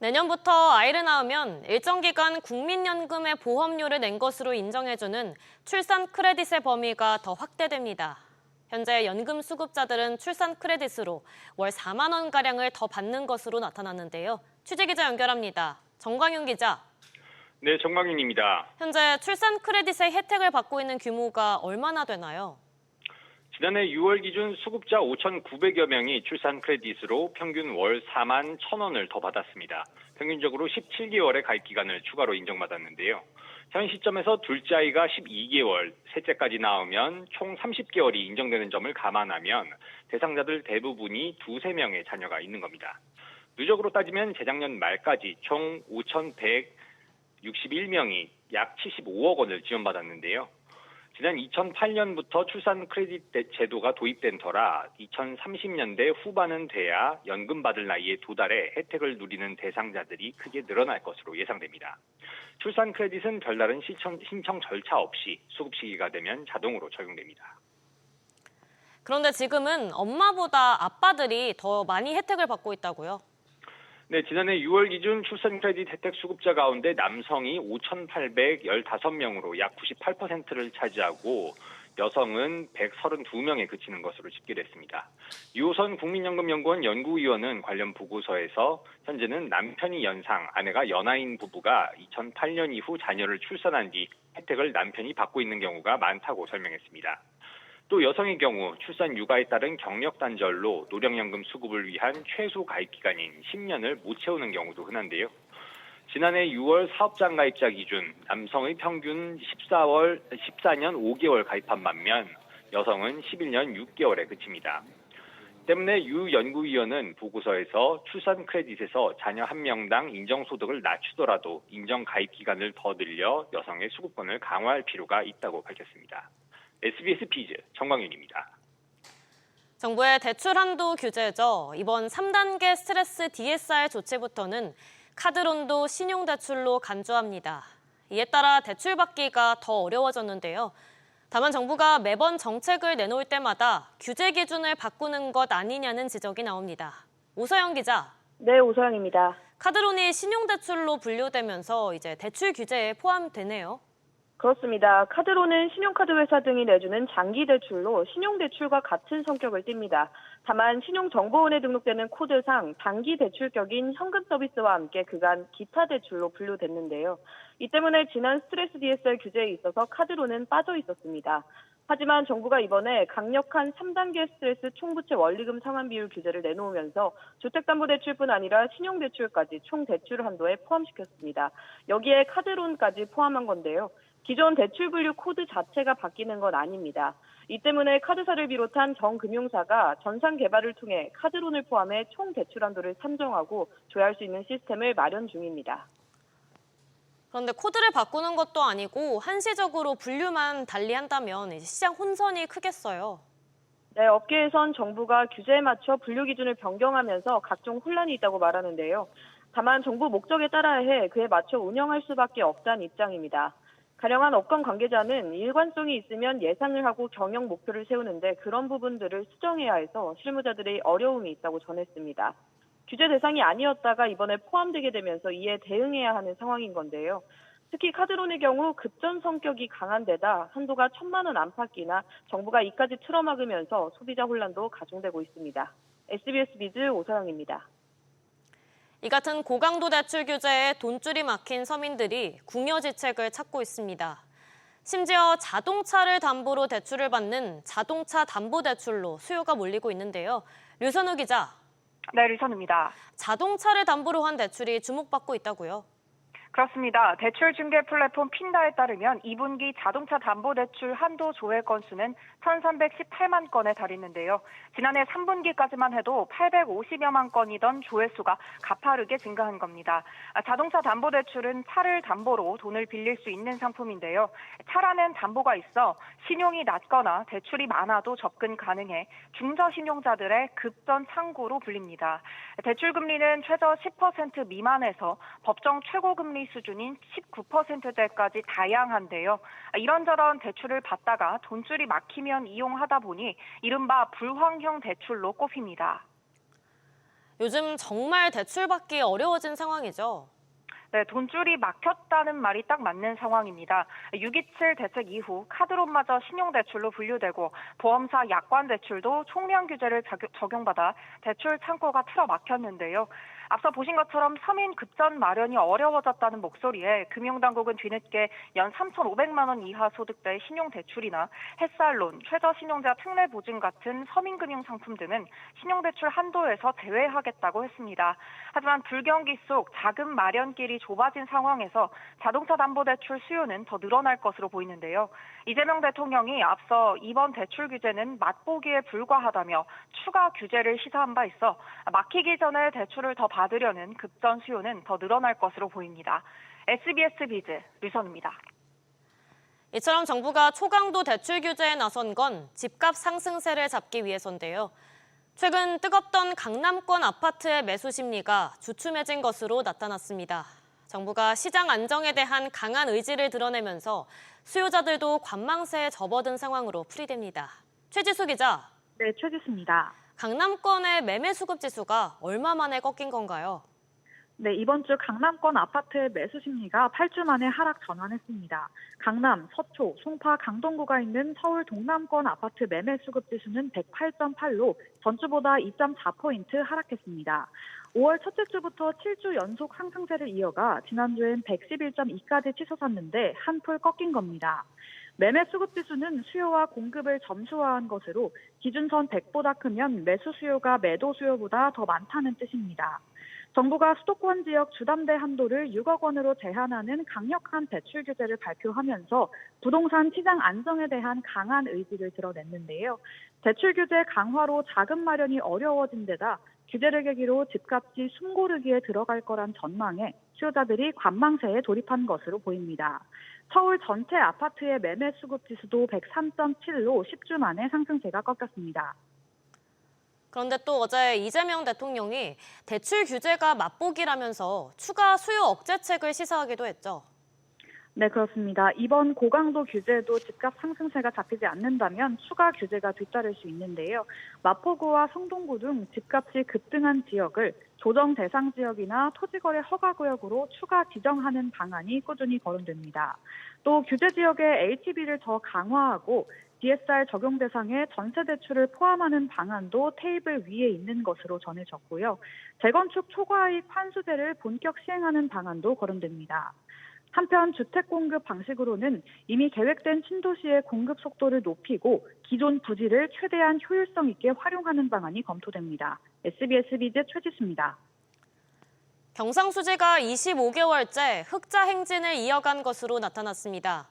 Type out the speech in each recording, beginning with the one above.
내년부터 아이를 낳으면 일정 기간 국민연금의 보험료를 낸 것으로 인정해주는 출산 크레딧의 범위가 더 확대됩니다. 현재 연금 수급자들은 출산 크레딧으로 월 4만 원가량을 더 받는 것으로 나타났는데요. 취재기자 연결합니다. 정광윤 기자. 네, 정광윤입니다. 현재 출산 크레딧의 혜택을 받고 있는 규모가 얼마나 되나요? 지난해 6월 기준 수급자 5,900여 명이 출산 크레딧으로 평균 월 4만 1,000원을 더 받았습니다. 평균적으로 17개월의 가입 기간을 추가로 인정받았는데요. 현 시점에서 둘째 아이가 12개월, 셋째까지 낳으면 총 30개월이 인정되는 점을 감안하면 대상자들 대부분이 두세 명의 자녀가 있는 겁니다. 누적으로 따지면 재작년 말까지 총 5,161명이 약 75억 원을 지원받았는데요. 지난 2008년부터 출산 크레딧 제도가 도입된 터라 2030년대 후반은 돼야 연금 받을 나이에 도달해 혜택을 누리는 대상자들이 크게 늘어날 것으로 예상됩니다. 출산 크레딧은 별다른 신청 절차 없이 수급 시기가 되면 자동으로 적용됩니다. 그런데 지금은 엄마보다 아빠들이 더 많이 혜택을 받고 있다고요? 네, 지난해 6월 기준 출산 크레딧 혜택 수급자 가운데 남성이 5,815명으로 약 98%를 차지하고 여성은 132명에 그치는 것으로 집계됐습니다. 유호선 국민연금연구원 연구위원은 관련 보고서에서 현재는 남편이 연상, 아내가 연하인 부부가 2008년 이후 자녀를 출산한 뒤 혜택을 남편이 받고 있는 경우가 많다고 설명했습니다. 또 여성의 경우 출산 육아에 따른 경력 단절로 노령연금 수급을 위한 최소 가입 기간인 10년을 못 채우는 경우도 흔한데요. 지난해 6월 사업장 가입자 기준 남성의 평균 14년 5개월 가입한 반면 여성은 11년 6개월에 그칩니다. 때문에 유 연구위원은 보고서에서 출산 크레딧에서 자녀 한 명당 인정소득을 낮추더라도 인정 가입 기간을 더 늘려 여성의 수급권을 강화할 필요가 있다고 밝혔습니다. SBS 비즈 정광윤입니다. 정부의 대출 한도 규제죠. 이번 3단계 스트레스 DSR 조치부터는 카드론도 신용대출로 간주합니다. 이에 따라 대출받기가 더 어려워졌는데요. 다만 정부가 매번 정책을 내놓을 때마다 규제 기준을 바꾸는 것 아니냐는 지적이 나옵니다. 오서영 기자. 네, 오서영입니다. 카드론이 신용대출로 분류되면서 이제 대출 규제에 포함되네요. 그렇습니다. 카드론은 신용카드 회사 등이 내주는 장기 대출로 신용대출과 같은 성격을 띱니다. 다만 신용정보원에 등록되는 코드상 단기 대출격인 현금 서비스와 함께 그간 기타 대출로 분류됐는데요. 이 때문에 지난 스트레스 DSR 규제에 있어서 카드론은 빠져 있었습니다. 하지만 정부가 이번에 강력한 3단계 스트레스 총부채 원리금 상환 비율 규제를 내놓으면서 주택담보대출뿐 아니라 신용대출까지 총 대출 한도에 포함시켰습니다. 여기에 카드론까지 포함한 건데요. 기존 대출 분류 코드 자체가 바뀌는 건 아닙니다. 이 때문에 카드사를 비롯한 정금융사가 전산 개발을 통해 카드론을 포함해 총 대출 한도를 산정하고 조회할 수 있는 시스템을 마련 중입니다. 그런데 코드를 바꾸는 것도 아니고 한시적으로 분류만 달리한다면 시장 혼선이 크겠어요. 네, 업계에선 정부가 규제에 맞춰 분류 기준을 변경하면서 각종 혼란이 있다고 말하는데요. 다만 정부 목적에 따라해 그에 맞춰 운영할 수밖에 없다는 입장입니다. 가령한 업권 관계자는 일관성이 있으면 예상을 하고 경영 목표를 세우는데 그런 부분들을 수정해야 해서 실무자들의 어려움이 있다고 전했습니다. 규제 대상이 아니었다가 이번에 포함되게 되면서 이에 대응해야 하는 상황인 건데요. 특히 카드론의 경우 급전 성격이 강한 데다 한도가 1,000만 원 안팎이나 정부가 이까지 틀어막으면서 소비자 혼란도 가중되고 있습니다. SBS 비즈 오서영입니다. 이 같은 고강도 대출 규제에 돈줄이 막힌 서민들이 궁여지책을 찾고 있습니다. 심지어 자동차를 담보로 대출을 받는 자동차 담보대출로 수요가 몰리고 있는데요. 류선우 기자. 네, 류선우입니다. 자동차를 담보로 한 대출이 주목받고 있다고요? 그렇습니다. 대출 중개 플랫폼 핀다에 따르면 2분기 자동차 담보대출 한도 조회 건수는 1,318만 건에 달했는데요. 지난해 3분기까지만 해도 850여만 건이던 조회수가 가파르게 증가한 겁니다. 자동차 담보대출은 차를 담보로 돈을 빌릴 수 있는 상품인데요. 차라는 담보가 있어 신용이 낮거나 대출이 많아도 접근 가능해 중저신용자들의 급전 창구로 불립니다. 대출 금리는 최저 10% 미만에서 법정 최고금리 수준인 19%대까지 다양한데요. 이런저런 대출을 받다가 돈줄이 막히면 이용하다 보니 이른바 불황형 대출로 꼽힙니다. 요즘 정말 대출받기 어려워진 상황이죠. 네, 돈줄이 막혔다는 말이 딱 맞는 상황입니다. 6.27 대책 이후 카드론마저 신용대출로 분류되고 보험사 약관대출도 총량 규제를 적용받아 대출 창구가 틀어막혔는데요. 앞서 보신 것처럼 서민 급전 마련이 어려워졌다는 목소리에 금융당국은 뒤늦게 연 3,500만 원 이하 소득대 신용대출이나 햇살론, 최저신용자 특례보증 같은 서민금융상품 등은 신용대출 한도에서 제외하겠다고 했습니다. 하지만 불경기 속 자금 마련길이 좁아진 상황에서 자동차 담보대출 수요는 더 늘어날 것으로 보이는데요. 이재명 대통령이 앞서 이번 대출 규제는 맛보기에 불과하다며 추가 규제를 시사한 바 있어 막히기 전에 대출을 더 받으려는 급전 수요는 더 늘어날 것으로 보입니다. SBS 비즈 류선우입니다. 이처럼 정부가 초강도 대출 규제에 나선 건 집값 상승세를 잡기 위해서인데요. 최근 뜨겁던 강남권 아파트의 매수 심리가 주춤해진 것으로 나타났습니다. 정부가 시장 안정에 대한 강한 의지를 드러내면서 수요자들도 관망세에 접어든 상황으로 풀이됩니다. 최지수 기자. 네, 최지수입니다. 강남권의 매매 수급 지수가 얼마 만에 꺾인 건가요? 네, 이번 주 강남권 아파트의 매수 심리가 8주 만에 하락 전환했습니다. 강남, 서초, 송파, 강동구가 있는 서울 동남권 아파트 매매 수급 지수는 108.8로 전주보다 2.4포인트 하락했습니다. 5월 첫째 주부터 7주 연속 상승세를 이어가 지난주엔 111.2까지 치솟았는데 한풀 꺾인 겁니다. 매매 수급 지수는 수요와 공급을 점수화한 것으로 기준선 100보다 크면 매수 수요가 매도 수요보다 더 많다는 뜻입니다. 정부가 수도권 지역 주담대 한도를 6억 원으로 제한하는 강력한 대출 규제를 발표하면서 부동산 시장 안정에 대한 강한 의지를 드러냈는데요. 대출 규제 강화로 자금 마련이 어려워진 데다 규제를 계기로 집값이 숨고르기에 들어갈 거란 전망에 수요자들이 관망세에 돌입한 것으로 보입니다. 서울 전체 아파트의 매매 수급 지수도 103.7로 10주 만에 상승세가 꺾였습니다. 그런데 또 어제 이재명 대통령이 대출 규제가 맛보기라면서 추가 수요 억제책을 시사하기도 했죠. 네, 그렇습니다. 이번 고강도 규제도 집값 상승세가 잡히지 않는다면 추가 규제가 뒤따를 수 있는데요. 마포구와 성동구 등 집값이 급등한 지역을 조정 대상 지역이나 토지거래 허가구역으로 추가 지정하는 방안이 꾸준히 거론됩니다. 또 규제 지역의 LTV를 더 강화하고 DSR 적용 대상에 전세 대출을 포함하는 방안도 테이블 위에 있는 것으로 전해졌고요. 재건축 초과이익 환수제를 본격 시행하는 방안도 거론됩니다. 한편 주택 공급 방식으로는 이미 계획된 신도시의 공급 속도를 높이고 기존 부지를 최대한 효율성 있게 활용하는 방안이 검토됩니다. SBS 비즈 최지수입니다. 경상수지가 25개월째 흑자 행진을 이어간 것으로 나타났습니다.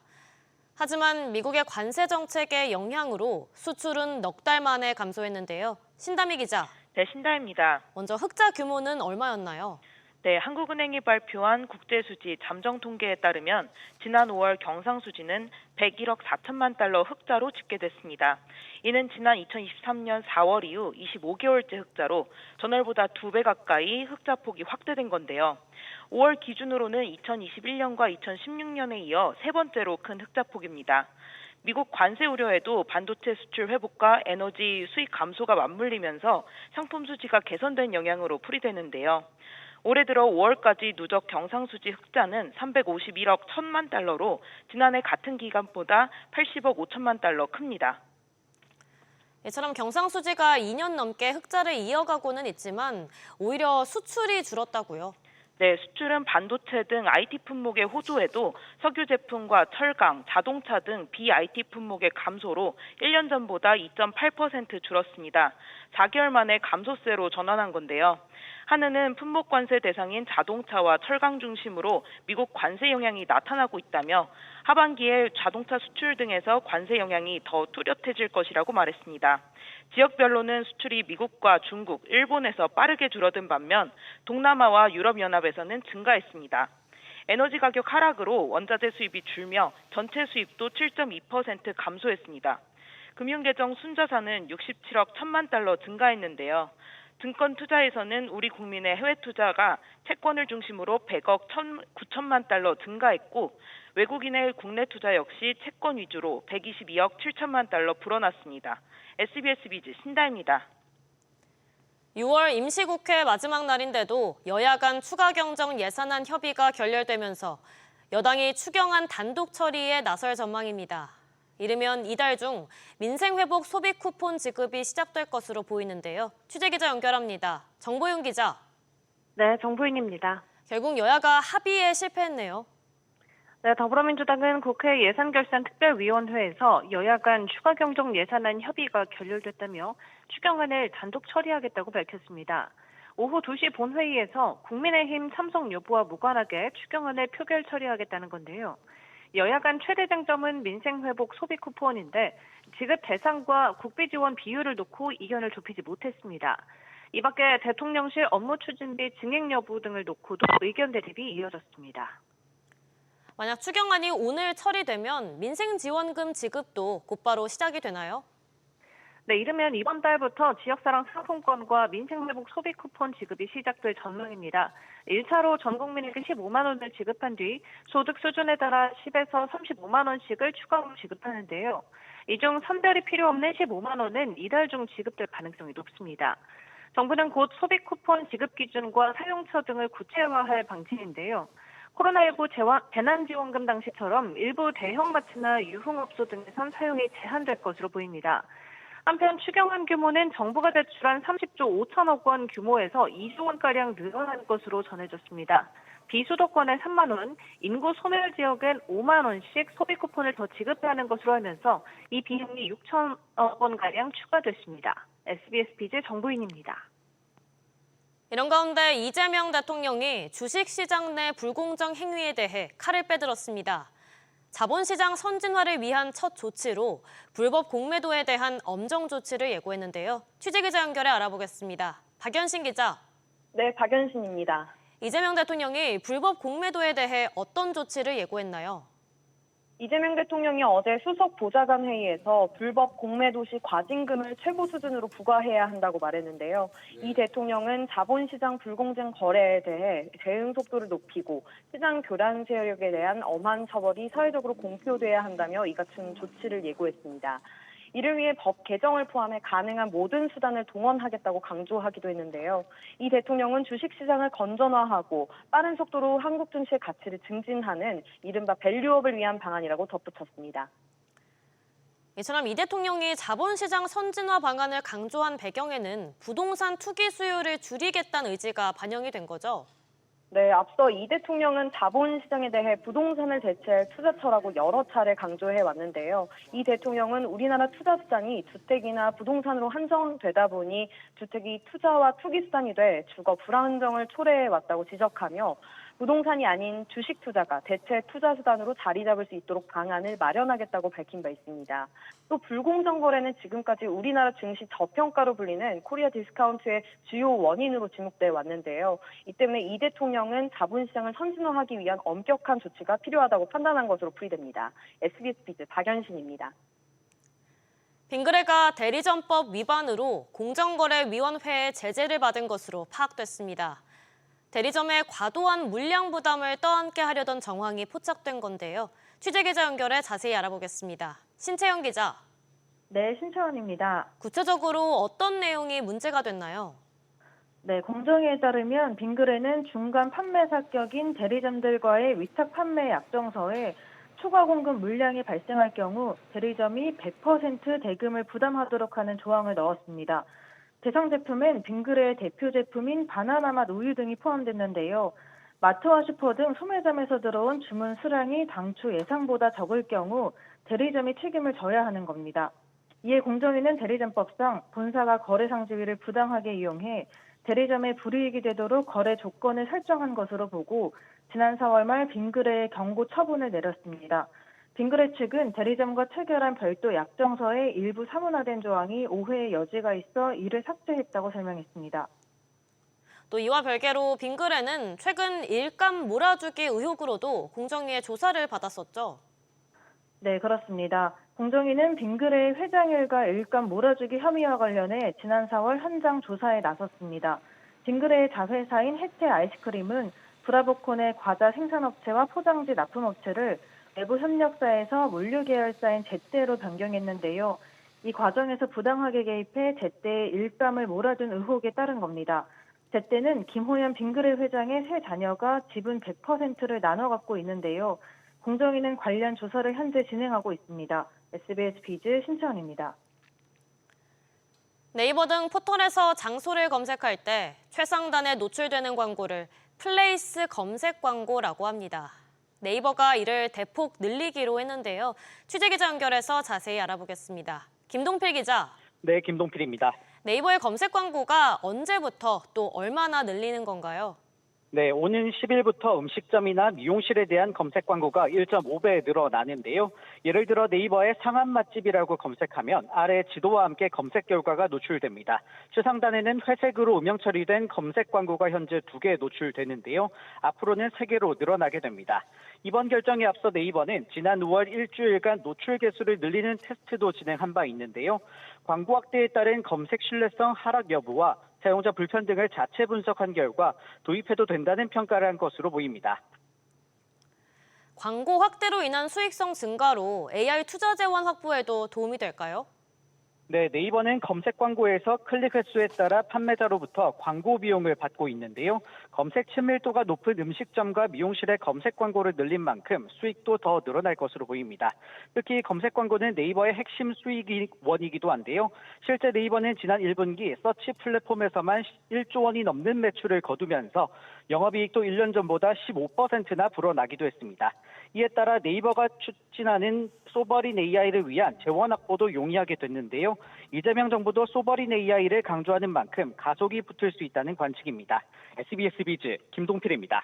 하지만 미국의 관세 정책의 영향으로 수출은 넉 달 만에 감소했는데요. 신다미 기자. 네, 신다입니다. 먼저 흑자 규모는 얼마였나요? 네, 한국은행이 발표한 국제수지 잠정 통계에 따르면 지난 5월 경상수지는 101억 4천만 달러 흑자로 집계됐습니다. 이는 지난 2023년 4월 이후 25개월째 흑자로 전월보다 2배 가까이 흑자 폭이 확대된 건데요. 5월 기준으로는 2021년과 2016년에 이어 세 번째로 큰 흑자 폭입니다. 미국 관세 우려에도 반도체 수출 회복과 에너지 수익 감소가 맞물리면서 상품 수지가 개선된 영향으로 풀이되는데요. 올해 들어 5월까지 누적 경상수지 흑자는 351억 1천만 달러로 지난해 같은 기간보다 80억 5천만 달러 큽니다. 이처럼 경상수지가 2년 넘게 흑자를 이어가고는 있지만 오히려 수출이 줄었다고요. 네, 수출은 반도체 등 IT 품목의 호조에도 석유 제품과 철강, 자동차 등 BIT 품목의 감소로 1년 전보다 2.8% 줄었습니다. 4개월 만에 감소세로 전환한 건데요. 한은은 품목 관세 대상인 자동차와 철강 중심으로 미국 관세 영향이 나타나고 있다며 하반기에 자동차 수출 등에서 관세 영향이 더 뚜렷해질 것이라고 말했습니다. 지역별로는 수출이 미국과 중국, 일본에서 빠르게 줄어든 반면 동남아와 유럽연합에서는 증가했습니다. 에너지 가격 하락으로 원자재 수입이 줄며 전체 수입도 7.2% 감소했습니다. 금융계정 순자산은 67억 1천만 달러 증가했는데요. 증권 투자에서는 우리 국민의 해외 투자가 채권을 중심으로 100억 9천만 달러 증가했고 외국인의 국내 투자 역시 채권 위주로 122억 7천만 달러 불어났습니다. SBS 비즈 신다입니다. 6월 임시국회 마지막 날인데도 여야 간 추가 경정 예산안 협의가 결렬되면서 여당이 추경안 단독 처리에 나설 전망입니다. 이르면 이달 중 민생회복 소비 쿠폰 지급이 시작될 것으로 보이는데요. 취재기자 연결합니다. 정보윤 기자. 네, 정보윤입니다. 결국 여야가 합의에 실패했네요. 네, 더불어민주당은 국회 예산결산특별위원회에서 여야 간 추가 경정 예산안 협의가 결렬됐다며 추경안을 단독 처리하겠다고 밝혔습니다. 오후 2시 본회의에서 국민의힘 참석 여부와 무관하게 추경안을 표결 처리하겠다는 건데요. 여야 간 최대 쟁점은 민생회복 소비 쿠폰인데 지급 대상과 국비 지원 비율을 놓고 이견을 좁히지 못했습니다. 이 밖에 대통령실 업무 추진비 증액 여부 등을 놓고도 의견 대립이 이어졌습니다. 만약 추경안이 오늘 처리되면 민생지원금 지급도 곧바로 시작이 되나요? 네, 이르면 이번 달부터 지역사랑 상품권과 민생회복 소비 쿠폰 지급이 시작될 전망입니다. 1차로 전 국민에게 15만 원을 지급한 뒤 소득 수준에 따라 10에서 35만 원씩을 추가로 지급하는데요. 이 중 선별이 필요 없는 15만 원은 이달 중 지급될 가능성이 높습니다. 정부는 곧 소비 쿠폰 지급 기준과 사용처 등을 구체화할 방침인데요. 코로나19 재난지원금 당시처럼 일부 대형마트나 유흥업소 등에선 사용이 제한될 것으로 보입니다. 한편 추경안 규모는 정부가 제출한 30조 5천억 원 규모에서 2조 원가량 늘어난 것으로 전해졌습니다. 비수도권에 3만 원, 인구 소멸 지역엔 5만 원씩 소비 쿠폰을 더 지급하는 것으로 하면서 이 비용이 6천억 원가량 추가됐습니다. SBS 비즈 정보인입니다. 이런 가운데 이재명 대통령이 주식시장 내 불공정 행위에 대해 칼을 빼들었습니다. 자본시장 선진화를 위한 첫 조치로 불법 공매도에 대한 엄정 조치를 예고했는데요. 취재기자 연결해 알아보겠습니다. 박연신 기자. 네, 박연신입니다. 이재명 대통령이 불법 공매도에 대해 어떤 조치를 예고했나요? 이재명 대통령이 어제 수석 보좌관 회의에서 불법 공매도 시 과징금을 최고 수준으로 부과해야 한다고 말했는데요. 이 대통령은 자본시장 불공정 거래에 대해 대응 속도를 높이고 시장 교란 세력에 대한 엄한 처벌이 사회적으로 공표돼야 한다며 이 같은 조치를 예고했습니다. 이를 위해 법 개정을 포함해 가능한 모든 수단을 동원하겠다고 강조하기도 했는데요. 이 대통령은 주식시장을 건전화하고 빠른 속도로 한국 증시의 가치를 증진하는 이른바 밸류업을 위한 방안이라고 덧붙였습니다. 이처럼 이 대통령이 자본시장 선진화 방안을 강조한 배경에는 부동산 투기 수요를 줄이겠다는 의지가 반영이 된 거죠? 네, 앞서 이 대통령은 자본시장에 대해 부동산을 대체할 투자처라고 여러 차례 강조해 왔는데요. 이 대통령은 우리나라 투자시장이 주택이나 부동산으로 한정되다 보니 주택이 투자와 투기 수단이 돼 주거 불안정을 초래해 왔다고 지적하며 부동산이 아닌 주식 투자가 대체 투자 수단으로 자리 잡을 수 있도록 방안을 마련하겠다고 밝힌 바 있습니다. 또 불공정 거래는 지금까지 우리나라 증시 저평가로 불리는 코리아 디스카운트의 주요 원인으로 지목돼 왔는데요. 이 때문에 이 대통령은 자본시장을 선진화하기 위한 엄격한 조치가 필요하다고 판단한 것으로 풀이됩니다. SBS 비즈 박연신입니다. 빙그레가 대리점법 위반으로 공정거래위원회의 제재를 받은 것으로 파악됐습니다. 대리점의 과도한 물량 부담을 떠안게 하려던 정황이 포착된 건데요. 취재기자 연결해 자세히 알아보겠습니다. 신채영 기자. 네, 신채원입니다. 구체적으로 어떤 내용이 문제가 됐나요? 네, 공정위에 따르면 빙그레는 중간 판매사격인 대리점들과의 위탁 판매 약정서에 초과 공급 물량이 발생할 경우 대리점이 100% 대금을 부담하도록 하는 조항을 넣었습니다. 대상 제품엔 빙그레의 대표 제품인 바나나맛 우유 등이 포함됐는데요. 마트와 슈퍼 등 소매점에서 들어온 주문 수량이 당초 예상보다 적을 경우 대리점이 책임을 져야 하는 겁니다. 이에 공정위는 대리점법상 본사가 거래상지위를 부당하게 이용해 대리점에 불이익이 되도록 거래 조건을 설정한 것으로 보고 지난 4월 말 빙그레에 경고 처분을 내렸습니다. 빙그레 측은 대리점과 체결한 별도 약정서에 일부 사문화된 조항이 오해의 여지가 있어 이를 삭제했다고 설명했습니다. 또 이와 별개로 빙그레는 최근 일감 몰아주기 의혹으로도 공정위의 조사를 받았었죠? 네, 그렇습니다. 공정위는 빙그레의 회장 일가 일감 몰아주기 혐의와 관련해 지난 4월 현장 조사에 나섰습니다. 빙그레의 자회사인 혜태 아이스크림은 브라보콘의 과자 생산업체와 포장지 납품업체를 내부 협력사에서 물류 계열사인 제때로 변경했는데요. 이 과정에서 부당하게 개입해 제때에 일감을 몰아준 의혹에 따른 겁니다. 제때는 김호연 빙그레 회장의 세 자녀가 지분 100%를 나눠 갖고 있는데요. 공정위는 관련 조사를 현재 진행하고 있습니다. SBS 비즈 신채원입니다. 네이버 등 포털에서 장소를 검색할 때 최상단에 노출되는 광고를 플레이스 검색 광고라고 합니다. 네이버가 이를 대폭 늘리기로 했는데요. 취재기자 연결해서 자세히 알아보겠습니다. 김동필 기자. 네, 김동필입니다. 네이버의 검색 광고가 언제부터 또 얼마나 늘리는 건가요? 네, 오는 10일부터 음식점이나 미용실에 대한 검색 광고가 1.5배 늘어나는데요. 예를 들어 네이버에 상한 맛집이라고 검색하면 아래 지도와 함께 검색 결과가 노출됩니다. 최상단에는 회색으로 음영 처리된 검색 광고가 현재 2개 노출되는데요. 앞으로는 3개로 늘어나게 됩니다. 이번 결정에 앞서 네이버는 지난 5월 일주일간 노출 개수를 늘리는 테스트도 진행한 바 있는데요. 광고 확대에 따른 검색 신뢰성 하락 여부와 사용자 불편 등을 자체 분석한 결과 도입해도 된다는 평가를 한 것으로 보입니다. 광고 확대로 인한 수익성 증가로 AI 투자 재원 확보에도 도움이 될까요? 네, 네이버는 검색 광고에서 클릭 횟수에 따라 판매자로부터 광고 비용을 받고 있는데요. 검색 친밀도가 높은 음식점과 미용실의 검색 광고를 늘린 만큼 수익도 더 늘어날 것으로 보입니다. 특히 검색 광고는 네이버의 핵심 수익원이기도 한데요. 실제 네이버는 지난 1분기 서치 플랫폼에서만 1조 원이 넘는 매출을 거두면서 영업이익도 1년 전보다 15%나 불어나기도 했습니다. 이에 따라 네이버가 추진하는 소버린 AI를 위한 재원 확보도 용이하게 됐는데요. 이재명 정부도 소버린 AI를 강조하는 만큼 가속이 붙을 수 있다는 관측입니다. SBS 비즈 김동필입니다.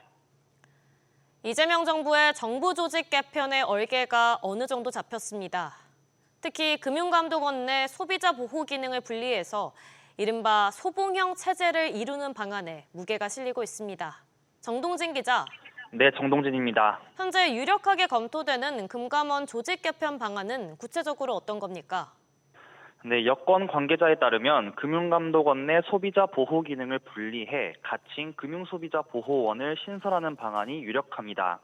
이재명 정부의 정부 조직 개편의 얼개가 어느 정도 잡혔습니다. 특히 금융감독원 내 소비자 보호 기능을 분리해서 이른바 소봉형 체제를 이루는 방안에 무게가 실리고 있습니다. 정동진 기자. 네, 정동진입니다. 현재 유력하게 검토되는 금감원 조직 개편 방안은 구체적으로 어떤 겁니까? 네, 여권 관계자에 따르면 금융감독원 내 소비자 보호 기능을 분리해 가칭 금융소비자보호원을 신설하는 방안이 유력합니다.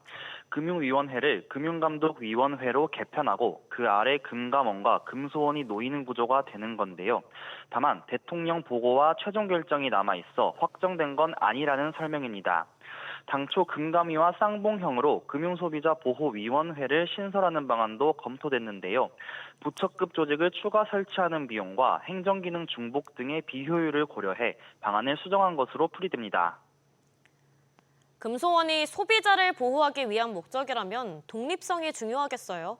금융위원회를 금융감독위원회로 개편하고 그 아래 금감원과 금소원이 놓이는 구조가 되는 건데요. 다만 대통령 보고와 최종 결정이 남아있어 확정된 건 아니라는 설명입니다. 당초 금감위와 쌍봉형으로 금융소비자보호위원회를 신설하는 방안도 검토됐는데요. 부처급 조직을 추가 설치하는 비용과 행정기능 중복 등의 비효율을 고려해 방안을 수정한 것으로 풀이됩니다. 금소원이 소비자를 보호하기 위한 목적이라면 독립성이 중요하겠어요?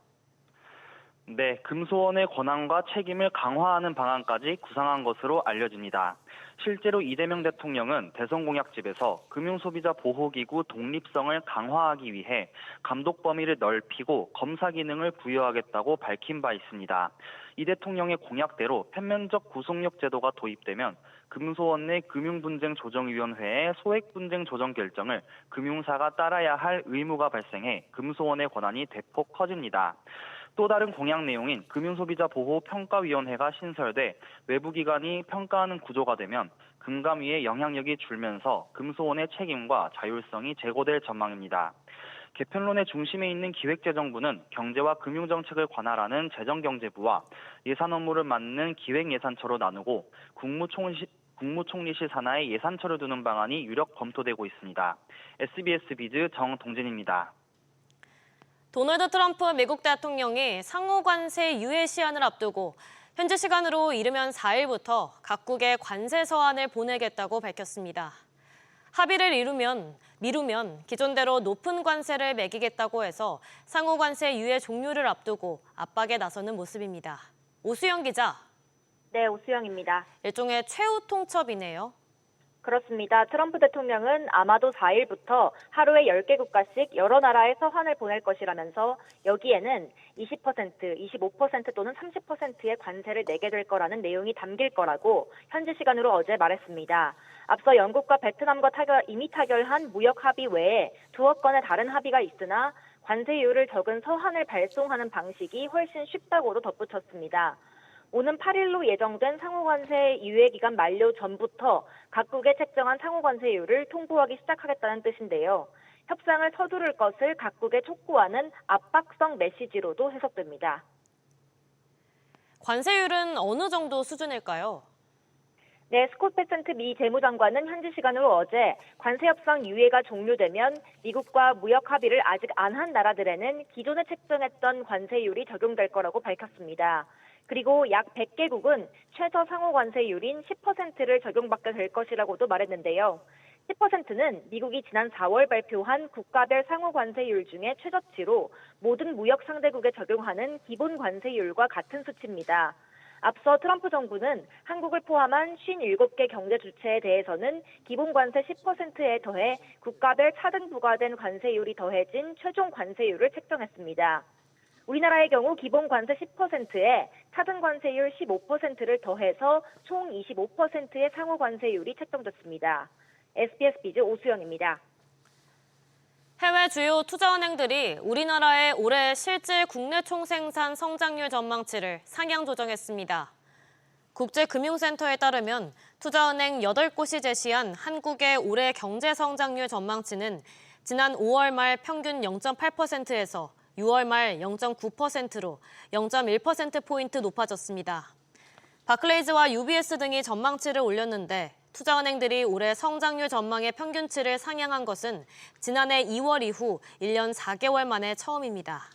네, 금소원의 권한과 책임을 강화하는 방안까지 구상한 것으로 알려집니다. 실제로 이재명 대통령은 대선 공약집에서 금융소비자보호기구 독립성을 강화하기 위해 감독 범위를 넓히고 검사 기능을 부여하겠다고 밝힌 바 있습니다. 이 대통령의 공약대로 편면적 구속력 제도가 도입되면 금소원 내 금융분쟁조정위원회의 소액분쟁 조정 결정을 금융사가 따라야 할 의무가 발생해 금소원의 권한이 대폭 커집니다. 또 다른 공약 내용인 금융소비자보호평가위원회가 신설돼 외부기관이 평가하는 구조가 되면 금감위의 영향력이 줄면서 금소원의 책임과 자율성이 제고될 전망입니다. 개편론의 중심에 있는 기획재정부는 경제와 금융정책을 관할하는 재정경제부와 예산 업무를 맡는 기획예산처로 나누고 국무총리실 산하에 예산처를 두는 방안이 유력 검토되고 있습니다. SBS 비즈 정동진입니다. 도널드 트럼프 미국 대통령이 상호 관세 유예 시한을 앞두고 현지 시간으로 이르면 4일부터 각국에 관세 서한을 보내겠다고 밝혔습니다. 합의를 미루면 기존대로 높은 관세를 매기겠다고 해서 상호 관세 유예 종료를 앞두고 압박에 나서는 모습입니다. 오수영 기자. 네, 오수영입니다. 일종의 최후 통첩이네요. 그렇습니다. 트럼프 대통령은 아마도 4일부터 하루에 10개 국가씩 여러 나라에 서한을 보낼 것이라면서 여기에는 20%, 25% 또는 30%의 관세를 내게 될 거라는 내용이 담길 거라고 현지 시간으로 어제 말했습니다. 앞서 영국과 베트남과 이미 타결한 무역 합의 외에 두어 건의 다른 합의가 있으나 관세율을 적은 서한을 발송하는 방식이 훨씬 쉽다고도 덧붙였습니다. 오는 8일로 예정된 상호관세 유예기간 만료 전부터 각국에 책정한 상호관세율을 통보하기 시작하겠다는 뜻인데요. 협상을 서두를 것을 각국에 촉구하는 압박성 메시지로도 해석됩니다. 관세율은 어느 정도 수준일까요? 네, 스콧 베센트 미 재무장관은 현지 시간으로 어제 관세 협상 유예가 종료되면 미국과 무역 합의를 아직 안 한 나라들에는 기존에 책정했던 관세율이 적용될 거라고 밝혔습니다. 그리고 약 100개국은 최저 상호 관세율인 10%를 적용받게 될 것이라고도 말했는데요. 10%는 미국이 지난 4월 발표한 국가별 상호 관세율 중에 최저치로 모든 무역 상대국에 적용하는 기본 관세율과 같은 수치입니다. 앞서 트럼프 정부는 한국을 포함한 57개 경제 주체에 대해서는 기본 관세 10%에 더해 국가별 차등 부과된 관세율이 더해진 최종 관세율을 책정했습니다. 우리나라의 경우 기본 관세 10%에 차등 관세율 15%를 더해서 총 25%의 상호 관세율이 책정됐습니다. SBS 비즈 오수영입니다. 해외 주요 투자은행들이 우리나라의 올해 실질 국내 총생산 성장률 전망치를 상향 조정했습니다. 국제금융센터에 따르면 투자은행 8곳이 제시한 한국의 올해 경제 성장률 전망치는 지난 5월 말 평균 0.8%에서 6월 말 0.9%로 0.1%포인트 높아졌습니다. 바클레이즈와 UBS 등이 전망치를 올렸는데 투자은행들이 올해 성장률 전망의 평균치를 상향한 것은 지난해 2월 이후 1년 4개월 만에 처음입니다.